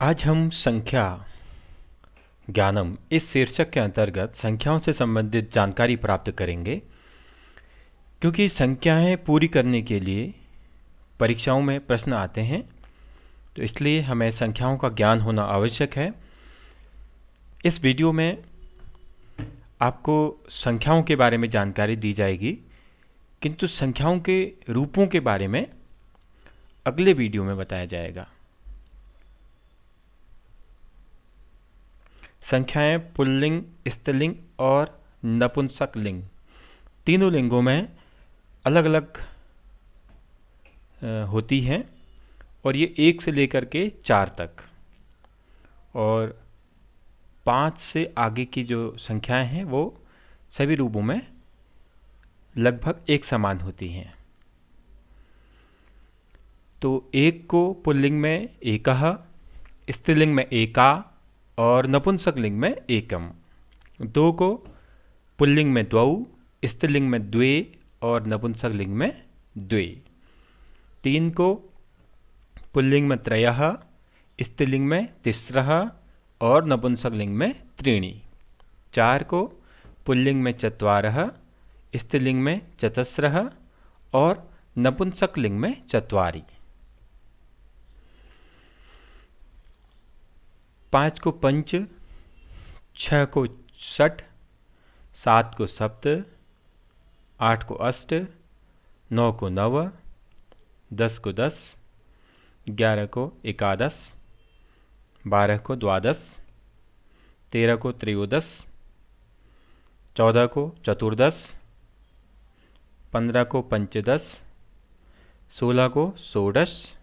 आज हम संख्या ज्ञानम इस शीर्षक के अंतर्गत संख्याओं से संबंधित जानकारी प्राप्त करेंगे। क्योंकि संख्याएं पूरी करने के लिए परीक्षाओं में प्रश्न आते हैं, तो इसलिए हमें संख्याओं का ज्ञान होना आवश्यक है। इस वीडियो में आपको संख्याओं के बारे में जानकारी दी जाएगी, किंतु संख्याओं के रूपों के बारे में अगले वीडियो में बताया जाएगा। संख्याएं पुल्लिंग, स्त्रीलिंग और नपुंसक लिंग, तीनों लिंगों में अलग अलग होती हैं और ये 1 से लेकर के 4 तक और 5 से आगे की जो संख्याएं हैं वो सभी रूपों में लगभग एक समान होती हैं। तो 1 को पुल्लिंग में एकः, स्त्रीलिंग में एका और नपुंसक लिंग में एकम। 2 को पुल्लिंग में द्वौ, स्त्रीलिंग में द्वे और नपुंसक लिंग में द्वे। 3 को पुल्लिंग में त्रयः, स्त्रीलिंग में तिस्रः और नपुंसक लिंग में त्रीणि। 4 को पुल्लिंग में चत्वारः, स्त्रीलिंग में चतस्रः और नपुंसक लिंग में चत्वारि। 5 को पंच, 6 को षट, 7 को सप्त, 8 को अष्ट, 9 को नव, 10 को 10, 11 को एकादश, 12 को द्वादश, 13 को त्रयोदश, 14 को चतुर्दश, 15 को पंचदश, 16 को षोडश,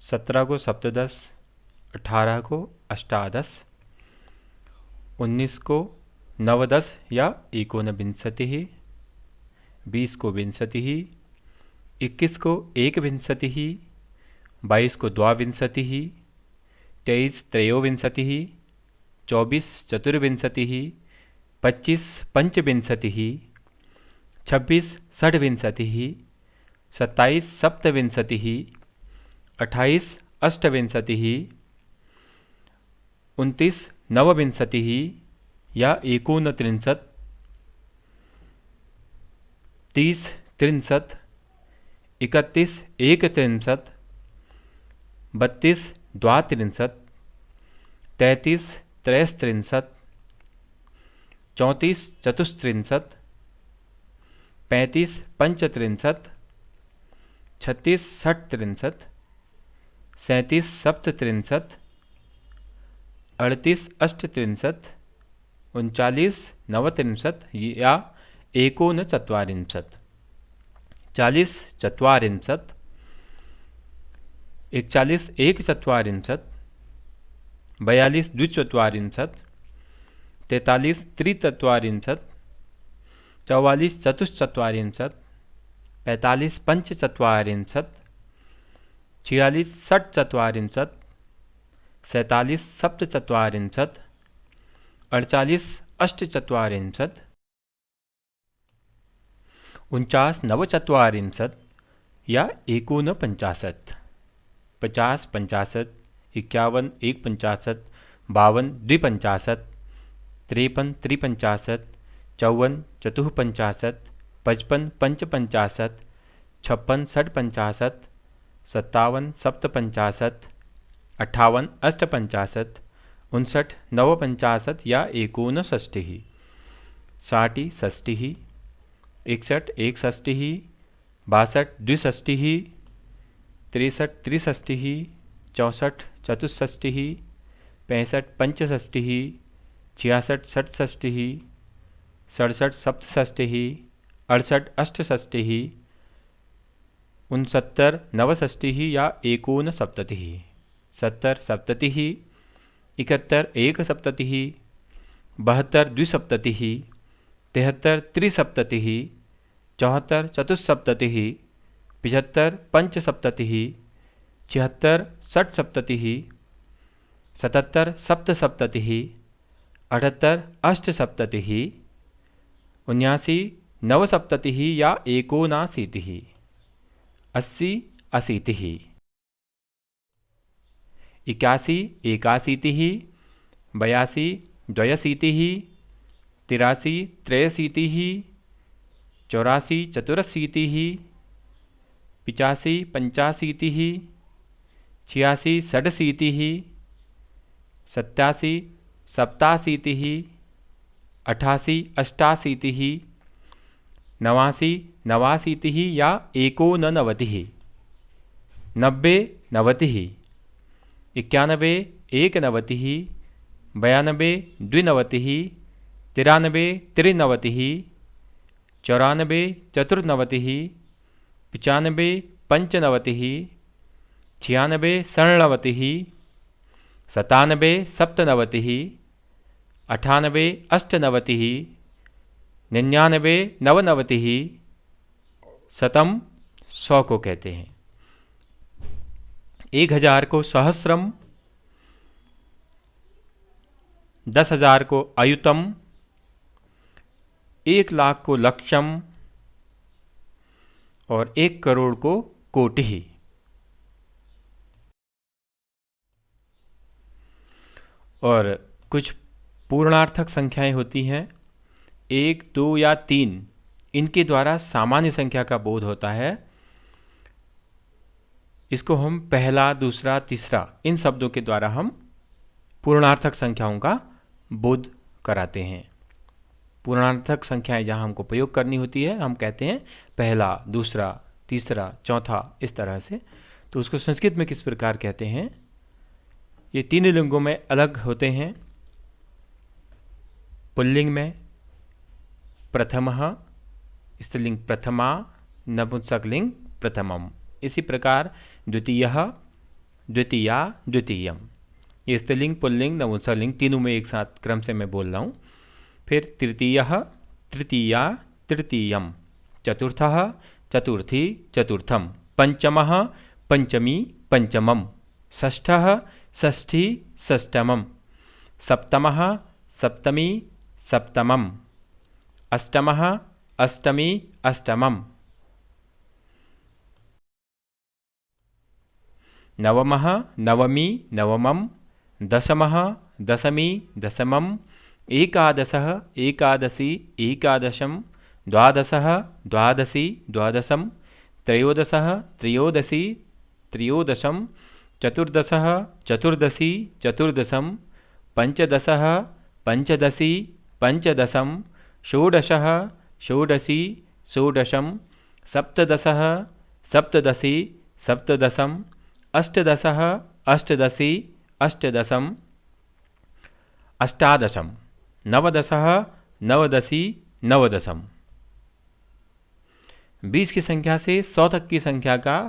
17 को सप्तदश, 18 को अष्टादश, 19 को नवदश या एकोनविंशतिः, 20 को विंशतिः, 21 को एकविंशतिः, 22 को द्वाविंशतिः, 23 त्रयोविंशतिः, 24 चतुर्विंशतिः, 25 पंचविंशतिः, 26 षड्विंशतिः, 27 सप्तविंशतिः, 28 अष्टविंशतिः, 29 नवविंशतिः या एकोनत्रिंशत्, 30 त्रिंशत्, 31 एकत्रिंशत्, 32 द्वात्रिंशत्, 33 त्रयस्त्रिंशत्, 34 चतुस्त्रिंशत्, 35 पंचत्रिंशत्, 36 षट्त्रिंशत्, 37 सप्तत्रिंशत्, 38 अष्टत्रिंशत्, 39 नवत्रिंशत् या एकोनचत्वारिंशत्, 40 चत्वारिंशत्, 41 एकचत्वारिंशत्, 42 द्विचत्वारिंशत्, 43 त्रिचत्वारिंशत्, 44 चतुश्चत्वारिंशत्, 45 पंचचत्वारिंशत्, 46 षट्चत्वारिंशत्, 47 सप्तचत्वारिंशत्, 48 अष्टचत्वारिंशत्, 49 नवचत्वारिंशत् या एकोनपञ्चाशत्, 50 पंचाशत्, 51 एकपञ्चाशत्, 52 द्विपञ्चाशत्, 53 त्रिपञ्चाशत्, 54 चतुःपञ्चाशत्, 55 पंचपञ्चाशत्, 56 षट्पञ्चाशत्, 57 सप्तपञ्चाशत्, 58 अष्टपञ्चाशत्, 59 नवपञ्चाशत् या एकोनषष्टिः, 60 षष्टिः, 61 एकषष्टिः, 62 द्विषष्टिः, 63 त्रिषष्टिः, 64 चतुष्षष्टिः, 65 पंचषष्टिः, 66 षट्षष्टिः, 67 सप्तषष्टिः, 68 अष्टषष्टिः, 69 नवषष्टिः या एकोनसप्ततिः, 70 सप्ततिः, 71 एकसप्ततिः, 72 द्विसप्ततिः, 73 त्रिसप्ततिः, 74 चतुस्सप्ततिः, 75 पंचसप्ततिः, 76 षट्सप्ततिः, 77 सप्तसप्ततिः, 78 अष्टसप्ततिः, 79 नवसप्ततिः या एकोनाशीतिः, 80 अशीतिः। 81 एकाशीतिः, 82 द्वयशीतिः, 83 त्रयशीतिः, 84 चतुरशीतिः, 85 पंचाशीतिः, 86 षडशीतिः, 87 सप्ताशीतिः, 88 अष्टाशीतिः, 89 नवाशीतिः या एकोननवतिः, 90 नवतिः, 91 एकनवतिः, 92 द्विनवतिः, 93 त्रिनवतिः, 94 चतुर्नवतिः, 95 पंचनवतिः, 96 षण्णवतिः, 97 सप्तनवतिः, 98 अष्टनवतिः, 99 नवनवतिः, 100 100 को कहते हैं। 1000 को सहस्रम, 10,000 को अयुतम, 1,00,000 को लक्षम और 1 करोड़ को कोटिः। और कुछ पूर्णार्थक संख्याएं होती हैं 1, 2 या 3, इनके द्वारा सामान्य संख्या का बोध होता है। इसको हम पहला, दूसरा, तीसरा इन शब्दों के द्वारा हम पूर्णार्थक संख्याओं का बोध कराते हैं। पूर्णार्थक संख्याएं जहां हमको प्रयोग करनी होती है हम कहते हैं पहला, दूसरा, तीसरा, चौथा, इस तरह से। तो उसको संस्कृत में किस प्रकार कहते हैं? ये तीन लिंगों में अलग होते हैं। पुल्लिंग में प्रथमः, स्त्रीलिंग प्रथमा, नपुंसकलिंग प्रथमम। इसी प्रकार द्वितीयः, द्वितीया, द्वितीयम। ये स्त्रीलिंग, पुल्लिंग, नपुंसकलिंग तीनों में एक साथ क्रम से मैं बोल रहा हूँ। फिर तृतीयः, तृतीया, तृतीयम। चतुर्थः, चतुर्थी, चतुर्थम। पंचमः, पंचमी, पंचमम। षष्ठः, षष्ठी, षष्ठमम। सप्तमः, सप्तमी, सप्तमम। अष्टमः, अष्टमी, अष्टमम। नवमः, नवमी, नवमम। दशमः, दशमी, दशमम। एकादशः, एकादशी, एकादशम। द्वादशः, द्वादशी, द्वादशम। त्रयोदशः, त्रयोदशी, त्रयोदशम। चतुर्दशः, चतुर्दशी, चतुर्दशम। पंचदशः, पंचदशी, पंचदशम। षोडशः, षोडशी, षोडशम। सप्तदशः, सप्तदशी, सप्तदशम। अष्टदशः, अष्टदशी, अष्टदशम। अष्टादशम। नवदशः, नवदशी, नवदशम। 20 की संख्या से 100 तक की संख्या का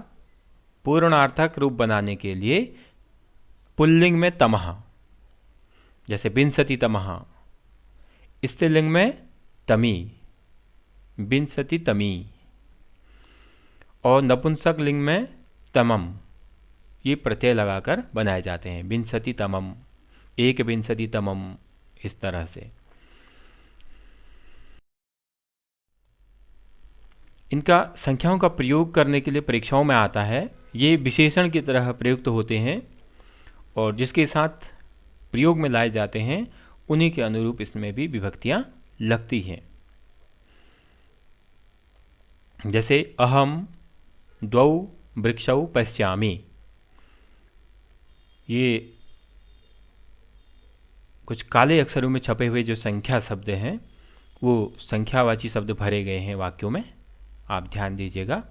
पूर्णार्थक रूप बनाने के लिए पुल्लिंग में तमः, जैसे विंशति तमः। स्त्रीलिंग में तमी, विंशति तमी। और नपुंसक लिंग में तमम, ये प्रत्यय लगाकर बनाए जाते हैं। विंशति तमम, एक विंशति तमम, इस तरह से। इनका संख्याओं का प्रयोग करने के लिए परीक्षाओं में आता है। ये विशेषण की तरह प्रयुक्त होते हैं और जिसके साथ प्रयोग में लाए जाते हैं उन्हीं के अनुरूप इसमें भी विभक्तियां लगती हैं। जैसे अहम द्वौ वृक्षौ पश्यामि। ये कुछ काले अक्षरों में छपे हुए जो संख्या शब्द हैं वो संख्यावाची शब्द भरे गए हैं वाक्यों में, आप ध्यान दीजिएगा।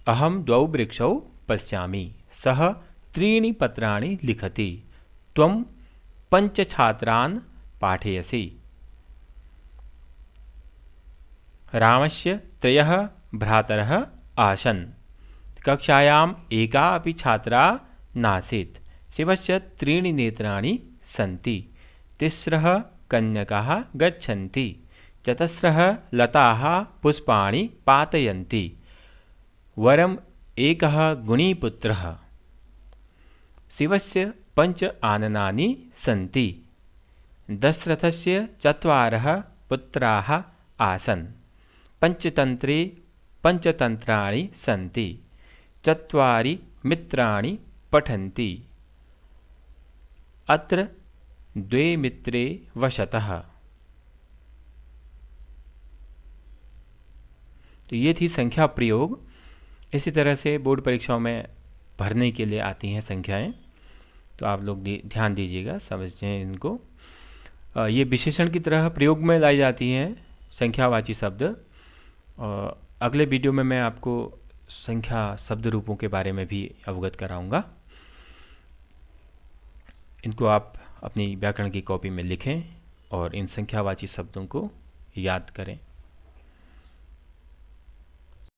अहम द्वौ वृक्षौ पश्यामि, सः त्रीणि पत्राणि लिखति, त्वं पंच छात्रान् पाठयसि। रामस्य त्रयः भ्रातरः आसन्, कक्षायाम् एका अपि छात्रा नासीत्। शिवस्य त्रीणि नेत्राणि सन्ति, तिस्रः कन्यकाः गच्छन्ति, चतस्रः लताः पुष्पाणि पातयन्ति, वरम् एकः गुणीपुत्रः। शिवस्य 5 आननानि सन्ति, दशरथस्य 4 पुत्राः आसन्, पंचतन्त्रे पंचतन्त्राणि सन्ति, 4 मित्राणि पठन्ति। अत्र द्वे मित्रे वशतः। तो ये थी संख्या प्रयोग। इसी तरह से बोर्ड परीक्षाओं में भरने के लिए आती हैं संख्याएं, तो आप लोग ध्यान दीजिएगा, समझें इनको। ये विशेषण की तरह प्रयोग में लाई जाती हैं संख्यावाची शब्द। अगले वीडियो में मैं आपको संख्या शब्द रूपों के बारे में भी अवगत कराऊंगा। इनको आप अपनी व्याकरण की कॉपी में लिखें और इन संख्यावाची शब्दों को याद करें।